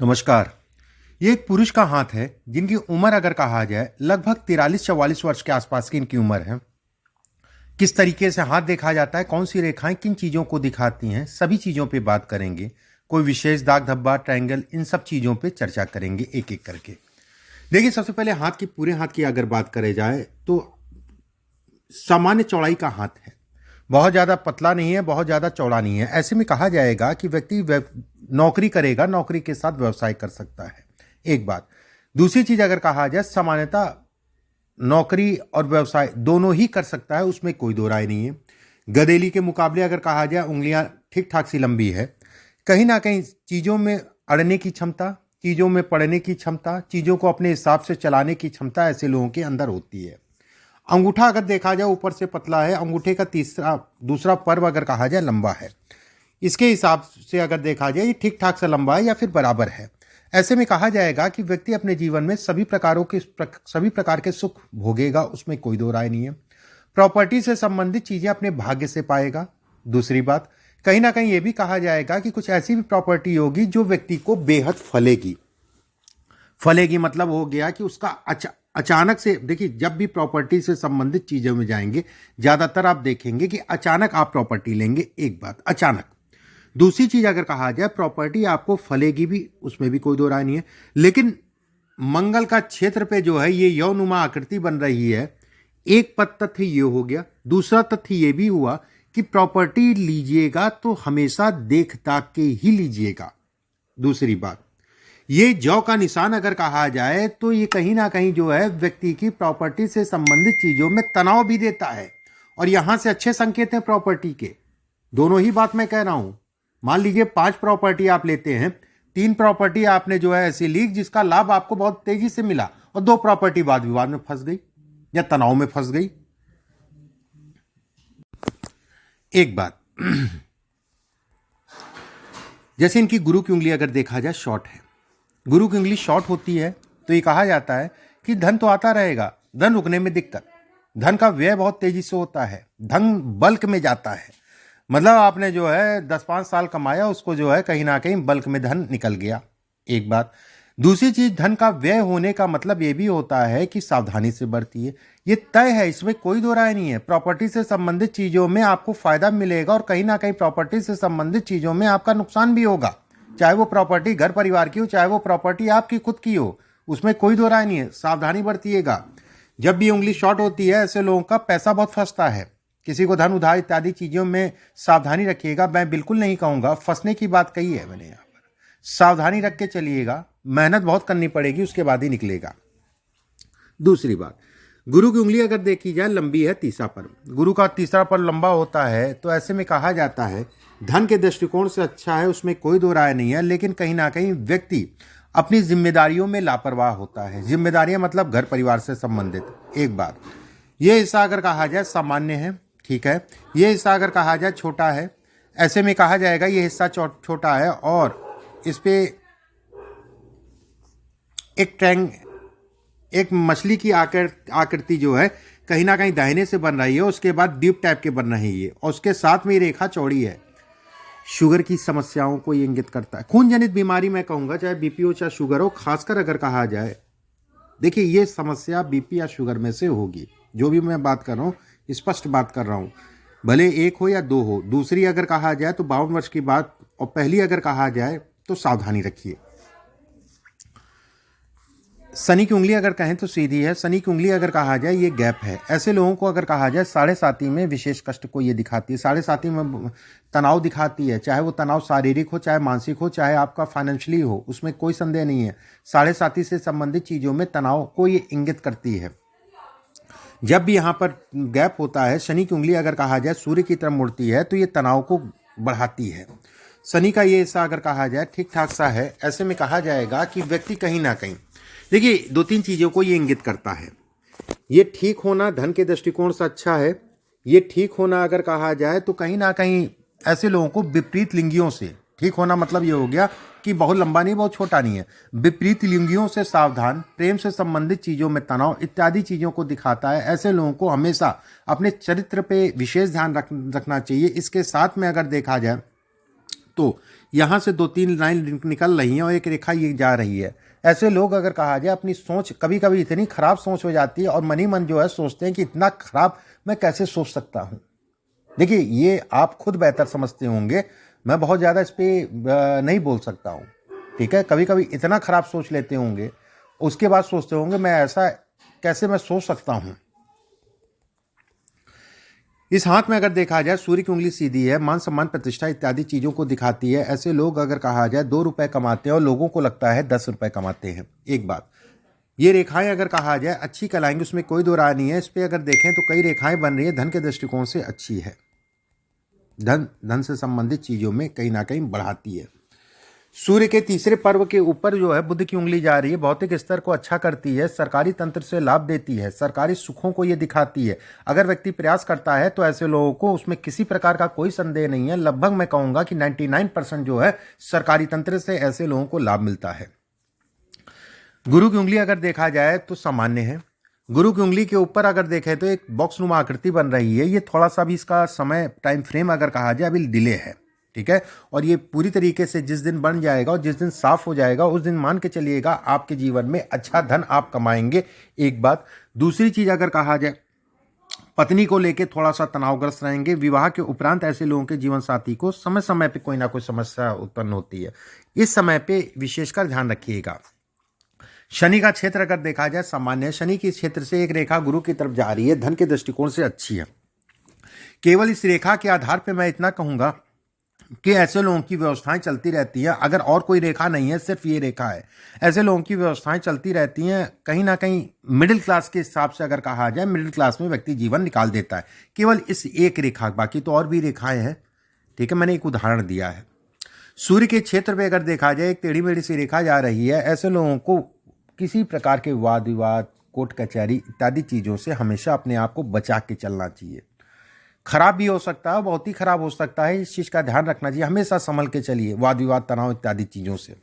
नमस्कार। ये एक पुरुष का हाथ है जिनकी उम्र अगर कहा जाए लगभग 43-44 वर्ष के आसपास की इनकी उम्र है। किस तरीके से हाथ देखा जाता है, कौन सी रेखाएं किन चीज़ों को दिखाती हैं, सभी चीज़ों पे बात करेंगे। कोई विशेष दाग धब्बा, ट्रायंगल, इन सब चीज़ों पे चर्चा करेंगे एक एक करके। देखिए, सबसे पहले हाथ की, पूरे हाथ की अगर बात करे जाए तो सामान्य चौड़ाई का हाथ है। बहुत ज़्यादा पतला नहीं है, बहुत ज़्यादा चौड़ा नहीं है। ऐसे में कहा जाएगा कि व्यक्ति नौकरी करेगा, नौकरी के साथ व्यवसाय कर सकता है। एक बात। दूसरी चीज़ अगर कहा जाए, सामान्यतः नौकरी और व्यवसाय दोनों ही कर सकता है, उसमें कोई दो राय नहीं है। गधेली के मुकाबले अगर कहा जाए उंगलियां ठीक ठाक सी लंबी है। कहीं ना कहीं चीज़ों में अड़ने की क्षमता, चीज़ों में पढ़ने की क्षमता, चीज़ों को अपने हिसाब से चलाने की क्षमता ऐसे लोगों के अंदर होती है। अंगूठा अगर देखा जाए ऊपर से पतला है, अंगूठे का दूसरा पर्व अगर कहा जाए लंबा है। इसके हिसाब से अगर देखा जाए ये ठीक ठाक सा लंबा है या फिर बराबर है। ऐसे में कहा जाएगा कि व्यक्ति अपने जीवन में सभी प्रकार के सुख भोगेगा, उसमें कोई दो राय नहीं है। प्रॉपर्टी से संबंधित चीजें अपने भाग्य से पाएगा। दूसरी बात, कहीं ना कहीं ये भी कहा जाएगा कि कुछ ऐसी भी प्रॉपर्टी होगी जो व्यक्ति को बेहद फलेगी मतलब हो गया कि उसका अचानक से, देखिए जब भी प्रॉपर्टी से संबंधित चीजों में जाएंगे ज्यादातर आप देखेंगे कि अचानक आप प्रॉपर्टी लेंगे। एक बात, अचानक। दूसरी चीज अगर कहा जाए प्रॉपर्टी आपको फलेगी भी, उसमें भी कोई दो राय नहीं है। लेकिन मंगल का क्षेत्र पे जो है ये यौनुमा आकृति बन रही है। एक तथ्य ये हो गया। दूसरा तथ्य ये भी हुआ कि प्रॉपर्टी लीजिएगा तो हमेशा देख ताक के ही लीजिएगा। दूसरी बात, ये जौ का निशान अगर कहा जाए तो ये कहीं ना कहीं जो है व्यक्ति की प्रॉपर्टी से संबंधित चीजों में तनाव भी देता है, और यहां से अच्छे संकेत हैं प्रॉपर्टी के। दोनों ही बात मैं कह रहा हूं। मान लीजिए 5 प्रॉपर्टी आप लेते हैं, 3 प्रॉपर्टी आपने जो है ऐसी ली जिसका लाभ आपको बहुत तेजी से मिला, और 2 प्रॉपर्टी वाद विवाद में फंस गई या तनाव में फंस गई। एक बात, जैसे इनकी गुरु की उंगली अगर देखा जाए शॉर्ट है, गुरु की उंगली शॉर्ट होती है तो ये कहा जाता है कि धन तो आता रहेगा, धन रुकने में दिक्कत, धन का व्यय बहुत तेजी से होता है, धन बल्क में जाता है। मतलब आपने जो है 10-5 साल कमाया, उसको जो है कहीं ना कहीं बल्क में धन निकल गया। एक बात। दूसरी चीज, धन का व्यय होने का मतलब ये भी होता है कि सावधानी से बरती है। ये तय है, इसमें कोई दो राय नहीं है। प्रॉपर्टी से संबंधित चीजों में आपको फायदा मिलेगा और कहीं ना कहीं प्रॉपर्टी से संबंधित चीजों में आपका नुकसान भी होगा। चाहे वो प्रॉपर्टी घर परिवार की हो, चाहे वो प्रॉपर्टी आपकी खुद की हो, उसमें कोई दो राय नहीं है। सावधानी बरतिएगा। जब भी उंगली शॉर्ट होती है ऐसे लोगों का पैसा बहुत फंसता है। किसी को धन उधार इत्यादि चीजों में सावधानी रखिएगा। मैं बिल्कुल नहीं कहूंगा फंसने की बात कही है मैंने, यहाँ पर सावधानी रख के चलिएगा। मेहनत बहुत करनी पड़ेगी, उसके बाद ही निकलेगा। दूसरी बात, गुरु की उंगली अगर देखी जाए लंबी है, तीसरा पर्व, गुरु का तीसरा पर्व लंबा होता है तो ऐसे में कहा जाता है धन के दृष्टिकोण से अच्छा है, उसमें कोई दो राय नहीं है। लेकिन कहीं ना कहीं व्यक्ति अपनी जिम्मेदारियों में लापरवाह होता है। जिम्मेदारियां मतलब घर परिवार से संबंधित। एक बात, यह हिस्सा अगर कहा जाए सामान्य है, ठीक है। यह हिस्सा अगर कहा जाए छोटा है, ऐसे में कहा जाएगा यह हिस्सा छोटा है और इस पे एक मछली की आकृति जो है कहीं ना कहीं दाहिने से बन रही है, उसके बाद डीप टाइप के बन रही है, और उसके साथ में रेखा चौड़ी है। शुगर की समस्याओं को ये इंगित करता है। खून जनित बीमारी मैं कहूंगा, चाहे बीपी हो चाहे शुगर हो, खासकर अगर कहा जाए, देखिए ये समस्या बीपी या शुगर में से होगी। जो भी मैं बात कर रहा हूँ स्पष्ट बात कर रहा हूँ, भले एक हो या दो हो। दूसरी अगर कहा जाए तो 52 वर्ष की बात, और पहली अगर कहा जाए तो सावधानी रखिए। शनि की उंगली अगर कहें तो सीधी है, शनि की उंगली अगर कहा जाए ये गैप है। ऐसे लोगों को अगर कहा जाए साढ़े साथी में विशेष कष्ट को ये दिखाती है, साढ़े साथी में तनाव दिखाती है। चाहे वो तनाव शारीरिक हो, चाहे मानसिक हो, चाहे आपका फाइनेंशियली हो, उसमें कोई संदेह नहीं है। साढ़े साथी से संबंधित चीज़ों में तनाव को ये इंगित करती है। जब भी यहाँ पर गैप होता है, शनि की उंगली अगर कहा जाए सूर्य की तरफ मुड़ती है तो ये तनाव को बढ़ाती है। शनि का ये हिस्सा अगर कहा जाए ठीक ठाक सा है, ऐसे में कहा जाएगा कि व्यक्ति कहीं ना कहीं, देखिए 2-3 चीज़ों को ये इंगित करता है। ये ठीक होना धन के दृष्टिकोण से अच्छा है। ये ठीक होना अगर कहा जाए तो कहीं ना कहीं ऐसे लोगों को विपरीत लिंगियों से ठीक होना, मतलब ये हो गया कि बहुत लंबा नहीं बहुत छोटा नहीं है। विपरीत लिंगियों से सावधान, प्रेम से संबंधित चीज़ों में तनाव इत्यादि चीज़ों को दिखाता है। ऐसे लोगों को हमेशा अपने चरित्र पे विशेष ध्यान रखना चाहिए। इसके साथ में अगर देखा जाए तो यहाँ से 2-3 लाइन निकल रही हैं और एक रेखा ये जा रही है। ऐसे लोग अगर कहा जाए अपनी सोच कभी कभी इतनी खराब सोच हो जाती है और मन ही मन जो है सोचते हैं कि इतना खराब मैं कैसे सोच सकता हूँ। देखिए ये आप खुद बेहतर समझते होंगे, मैं बहुत ज़्यादा इस पर नहीं बोल सकता हूँ, ठीक है। कभी कभी इतना खराब सोच लेते होंगे, उसके बाद सोचते होंगे मैं ऐसा कैसे मैं सोच सकता हूँ। इस हाथ में अगर देखा जाए सूर्य की उंगली सीधी है, मान सम्मान प्रतिष्ठा इत्यादि चीजों को दिखाती है। ऐसे लोग अगर कहा जाए 2 रुपए कमाते हैं और लोगों को लगता है 10 रुपए कमाते हैं। एक बात, ये रेखाएं अगर कहा जाए अच्छी कहलाएंगी, उसमें कोई दो राय नहीं है। इस पे अगर देखें तो कई रेखाएं बन रही है, धन के दृष्टिकोण से अच्छी है। धन से संबंधित चीजों में कहीं ना कहीं बढ़ाती है। सूर्य के तीसरे पर्व के ऊपर जो है बुध की उंगली जा रही है, भौतिक स्तर को अच्छा करती है, सरकारी तंत्र से लाभ देती है, सरकारी सुखों को ये दिखाती है। अगर व्यक्ति प्रयास करता है तो ऐसे लोगों को उसमें किसी प्रकार का कोई संदेह नहीं है। लगभग मैं कहूंगा कि 99% जो है सरकारी तंत्र से ऐसे लोगों को लाभ मिलता है। गुरु की उंगली अगर देखा जाए तो सामान्य है। गुरु की उंगली के ऊपर अगर देखें तो एक बॉक्स नुमा आकृति बन रही है। ये थोड़ा सा भी इसका समय टाइम फ्रेम अगर कहा जाए अभी डिले है, ठीक है। और ये पूरी तरीके से जिस दिन बन जाएगा और जिस दिन साफ हो जाएगा उस दिन मान के चलिएगा आपके जीवन में अच्छा धन आप कमाएंगे। एक बात। दूसरी चीज अगर कहा जाए पत्नी को लेके थोड़ा सा तनावग्रस्त रहेंगे। विवाह के उपरांत ऐसे लोगों के जीवन साथी को समय समय पे कोई ना कोई समस्या उत्पन्न होती है, इस समय पे विशेषकर ध्यान रखिएगा। शनि का क्षेत्र अगर देखा जाए सामान्य है। शनि के क्षेत्र से एक रेखा गुरु की तरफ जा रही है, धन के दृष्टिकोण से अच्छी है। केवल इस रेखा के आधार पर मैं इतना कहूंगा कि ऐसे लोगों की व्यवस्थाएं चलती रहती हैं। अगर और कोई रेखा नहीं है, सिर्फ ये रेखा है, ऐसे लोगों की व्यवस्थाएं चलती रहती हैं। कहीं ना कहीं मिडिल क्लास के हिसाब से अगर कहा जाए, मिडिल क्लास में व्यक्ति जीवन निकाल देता है केवल इस एक रेखा, बाकी तो और भी रेखाएं हैं, ठीक है। मैंने एक उदाहरण दिया है। सूर्य के क्षेत्र में अगर देखा जाए एक टेढ़ी मेढ़ी सी रेखा जा रही है। ऐसे लोगों को किसी प्रकार के वाद विवाद, कोर्ट कचहरी इत्यादि चीजों से हमेशा अपने आप को बचा के चलना चाहिए। खराब भी हो सकता है, बहुत ही खराब हो सकता है, इस चीज का ध्यान रखना चाहिए। हमेशा संभल के चलिए वाद विवाद, तनाव इत्यादि चीजों से।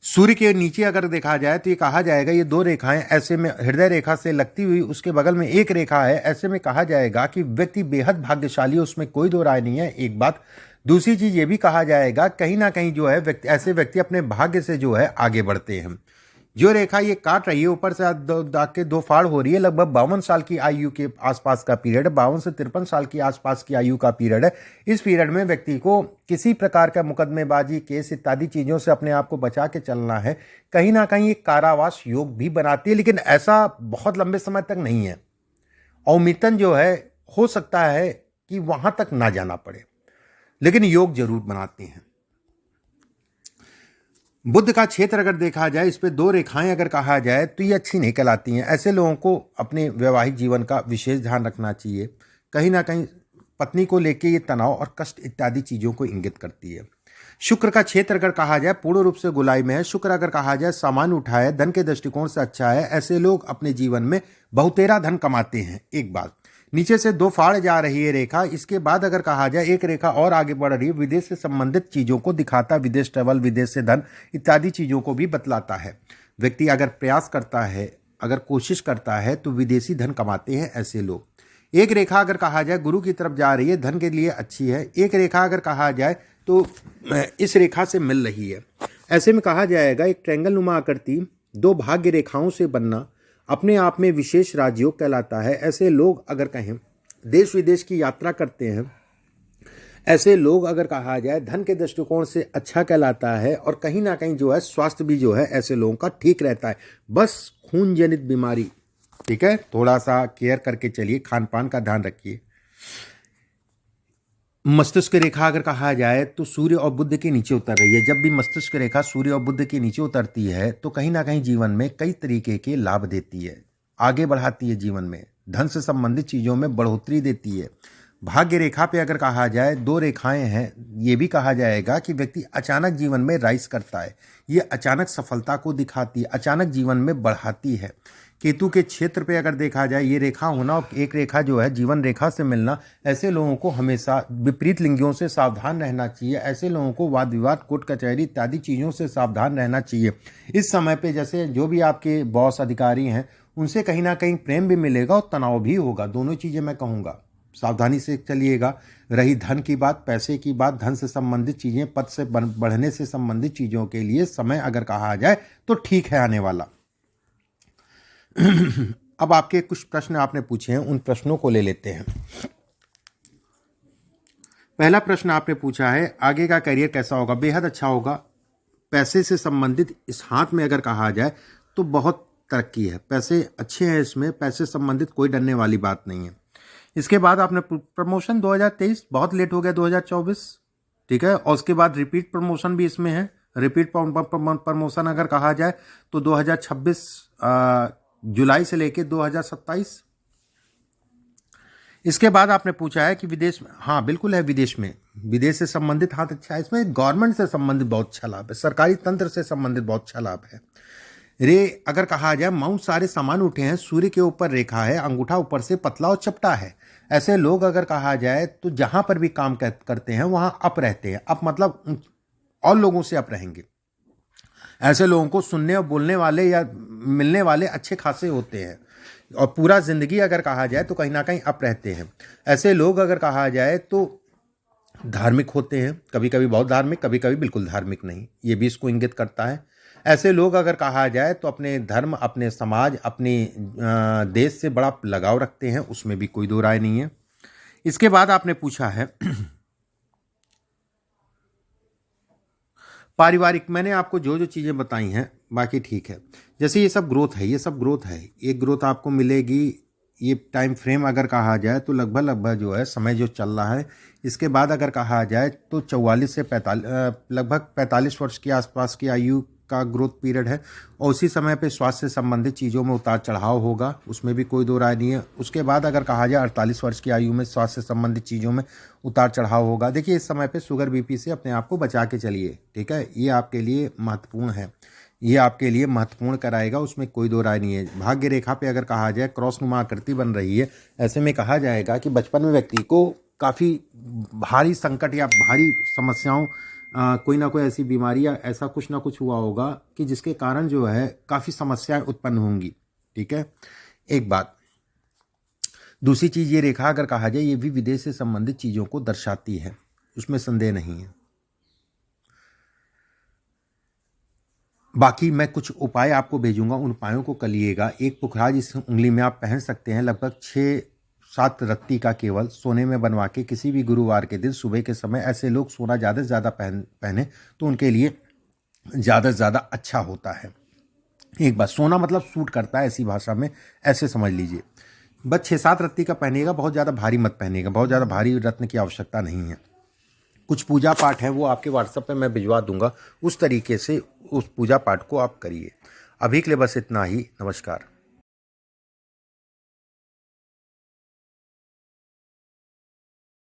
सूर्य के नीचे अगर देखा जाए तो ये कहा जाएगा ये 2 रेखाएं ऐसे में हृदय रेखा से लगती हुई उसके बगल में एक रेखा है। ऐसे में कहा जाएगा कि व्यक्ति बेहद भाग्यशाली है, उसमें कोई दो राय नहीं है। एक बात। दूसरी चीज ये भी कहा जाएगा कहीं ना कहीं जो है ऐसे व्यक्ति अपने भाग्य से जो है आगे बढ़ते हैं। जो रेखा ये काट रही है ऊपर से दाग के 2 फाड़ हो रही है, लगभग 52 साल की आयु के आसपास का पीरियड है। 52 से 53 साल की आसपास की आयु का पीरियड है। इस पीरियड में व्यक्ति को किसी प्रकार का मुकदमेबाजी, केस इत्यादि चीजों से अपने आप को बचा के चलना है। कहीं ना कहीं एक कारावास योग भी बनाती है, लेकिन ऐसा बहुत लंबे समय तक नहीं है। औमितन जो है हो सकता है कि वहां तक ना जाना पड़े, लेकिन योग जरूर बनाते हैं। बुध का क्षेत्र अगर देखा जाए, इस पे 2 रेखाएं अगर कहा जाए तो ये अच्छी नहीं कहलाती हैं। ऐसे लोगों को अपने वैवाहिक जीवन का विशेष ध्यान रखना चाहिए। कहीं ना कहीं पत्नी को लेके ये तनाव और कष्ट इत्यादि चीजों को इंगित करती है। शुक्र का क्षेत्र अगर कहा जाए पूर्ण रूप से गोलाई में है। शुक्र अगर कहा जाए सामान उठाए, धन के दृष्टिकोण से अच्छा है। ऐसे लोग अपने जीवन में बहुतेरा धन कमाते हैं। एक बात। नीचे से 2 फाड़ जा रही है रेखा। इसके बाद अगर कहा जाए एक रेखा और आगे बढ़ रही है, विदेश से संबंधित चीजों को दिखाता, विदेश ट्रेवल, विदेश से धन इत्यादि चीजों को भी बतलाता है। व्यक्ति अगर प्रयास करता है, अगर कोशिश करता है तो विदेशी धन कमाते हैं ऐसे लोग। एक रेखा अगर कहा जाए गुरु की तरफ जा रही है, धन के लिए अच्छी है। एक रेखा अगर कहा जाए तो इस रेखा से मिल रही है। ऐसे में कहा जाएगा एक ट्रायंगल नुमा आकृति 2 भाग्य रेखाओं से बनना अपने आप में विशेष राजयोग कहलाता है। ऐसे लोग अगर कहें देश विदेश की यात्रा करते हैं, ऐसे लोग अगर कहा जाए धन के दृष्टिकोण से अच्छा कहलाता है। और कहीं ना कहीं जो है स्वास्थ्य भी जो है ऐसे लोगों का ठीक रहता है। बस खून जनित बीमारी, ठीक है, थोड़ा सा केयर करके चलिए, खान पान का ध्यान रखिए। मस्तिष्क रेखा अगर कहा जाए तो सूर्य और बुध के नीचे उतर रही है। जब भी मस्तिष्क रेखा सूर्य और बुध के नीचे उतरती है तो कहीं ना कहीं जीवन में कई तरीके के लाभ देती है, आगे बढ़ाती है, जीवन में धन से संबंधित चीजों में बढ़ोतरी देती है। भाग्य रेखा पे अगर कहा जाए 2 रेखाएं हैं, ये भी कहा जाएगा कि व्यक्ति अचानक जीवन में राइज करता है। ये अचानक सफलता को दिखाती है, अचानक जीवन में बढ़ाती है। केतु के क्षेत्र पे अगर देखा जाए ये रेखा होना और एक रेखा जो है जीवन रेखा से मिलना, ऐसे लोगों को हमेशा विपरीत लिंगियों से सावधान रहना चाहिए। ऐसे लोगों को वाद विवाद, कोर्ट कचहरी इत्यादि चीज़ों से सावधान रहना चाहिए। इस समय पे जैसे जो भी आपके बॉस अधिकारी हैं उनसे कहीं ना कहीं प्रेम भी मिलेगा और तनाव भी होगा, दोनों चीज़ें मैं कहूँगा। सावधानी से चलिएगा। रही धन की बात, पैसे की बात, धन से संबंधित चीज़ें, पद से बढ़ने से संबंधित चीज़ों के लिए समय अगर कहा जाए तो ठीक है आने वाला। अब आपके कुछ प्रश्न आपने पूछे हैं, उन प्रश्नों को ले लेते हैं। पहला प्रश्न आपने पूछा है आगे का करियर कैसा होगा। बेहद अच्छा होगा। पैसे से संबंधित इस हाथ में अगर कहा जाए तो बहुत तरक्की है, पैसे अच्छे हैं इसमें, पैसे संबंधित कोई डरने वाली बात नहीं है। इसके बाद आपने प्रमोशन 2023, बहुत लेट हो गया 2024, ठीक है। और उसके बाद रिपीट प्रमोशन भी इसमें है। रिपीट प्रमोशन अगर कहा जाए तो 2026 जुलाई से लेके 2027। इसके बाद आपने पूछा है कि विदेश में, हाँ बिल्कुल है, विदेश से संबंधित हाथ अच्छा है। इसमें गवर्नमेंट से संबंधित बहुत अच्छा लाभ है, सरकारी तंत्र से संबंधित बहुत अच्छा लाभ है। रे अगर कहा जाए माउंट सारे समान उठे हैं, सूर्य के ऊपर रेखा है, अंगूठा ऊपर से पतला और चपटा है। ऐसे लोग अगर कहा जाए तो जहां पर भी काम करते हैं वहां अप रहते हैं। अप मतलब और लोगों से अप रहेंगे। ऐसे लोगों को सुनने और बोलने वाले या मिलने वाले अच्छे खासे होते हैं, और पूरा जिंदगी अगर कहा जाए तो कहीं ना कहीं अप रहते हैं। ऐसे लोग अगर कहा जाए तो धार्मिक होते हैं, कभी कभी बहुत धार्मिक, कभी कभी बिल्कुल धार्मिक नहीं, ये भी इसको इंगित करता है। ऐसे लोग अगर कहा जाए तो अपने धर्म, अपने समाज, अपने देश से बड़ा लगाव रखते हैं, उसमें भी कोई दो राय नहीं है। इसके बाद आपने पूछा है पारिवारिक, मैंने आपको जो जो चीज़ें बताई हैं बाकी ठीक है। जैसे ये सब ग्रोथ है, ये ग्रोथ आपको मिलेगी। ये टाइम फ्रेम अगर कहा जाए तो लगभग जो है समय जो चल रहा है, इसके बाद अगर कहा जाए तो 44 से 45, लगभग 45 वर्ष के आसपास की आयु का ग्रोथ पीरियड है। और उसी समय पे स्वास्थ्य से संबंधित चीज़ों में उतार चढ़ाव होगा, उसमें भी कोई दो राय नहीं है। उसके बाद अगर कहा जाए 48 वर्ष की आयु में स्वास्थ्य से संबंधित चीज़ों में उतार चढ़ाव होगा। देखिए इस समय पे शुगर बीपी से अपने आप को बचा के चलिए, ठीक है। ये आपके लिए महत्वपूर्ण है, ये आपके लिए महत्वपूर्ण कराएगा, उसमें कोई दो राय नहीं है। भाग्य रेखा पे अगर कहा जाए क्रॉसनुमा आकृति बन रही है, ऐसे में कहा जाएगा कि बचपन में व्यक्ति को काफ़ी भारी संकट या भारी समस्याओं, कोई ना कोई ऐसी बीमारी या ऐसा कुछ ना कुछ हुआ होगा कि जिसके कारण जो है काफ़ी समस्याएं उत्पन्न होंगी, ठीक है। एक बात। दूसरी चीज़, ये रेखा अगर कहा जाए ये भी विदेश से संबंधित चीज़ों को दर्शाती है, उसमें संदेह नहीं है। बाकी मैं कुछ उपाय आपको भेजूंगा, उन उपायों को करिएगा। एक पुखराज इस उंगली में आप पहन सकते हैं, लगभग 6-7 रत्ती का, केवल सोने में बनवा के किसी भी गुरुवार के दिन सुबह के समय। ऐसे लोग सोना ज़्यादा से ज़्यादा पहने तो उनके लिए ज़्यादा से ज़्यादा अच्छा होता है। एक बात, सोना मतलब सूट करता है, ऐसी भाषा में ऐसे समझ लीजिए। बस 6-7 रत्ती का पहनेगा, बहुत ज़्यादा भारी मत पहनेगा, बहुत ज़्यादा भारी रत्न की आवश्यकता नहीं है। कुछ पूजा पाठ है वो आपके व्हाट्सएप पे मैं भिजवा दूंगा, उस तरीके से उस पूजा पाठ को आप करिए। अभी के लिए बस इतना ही, नमस्कार।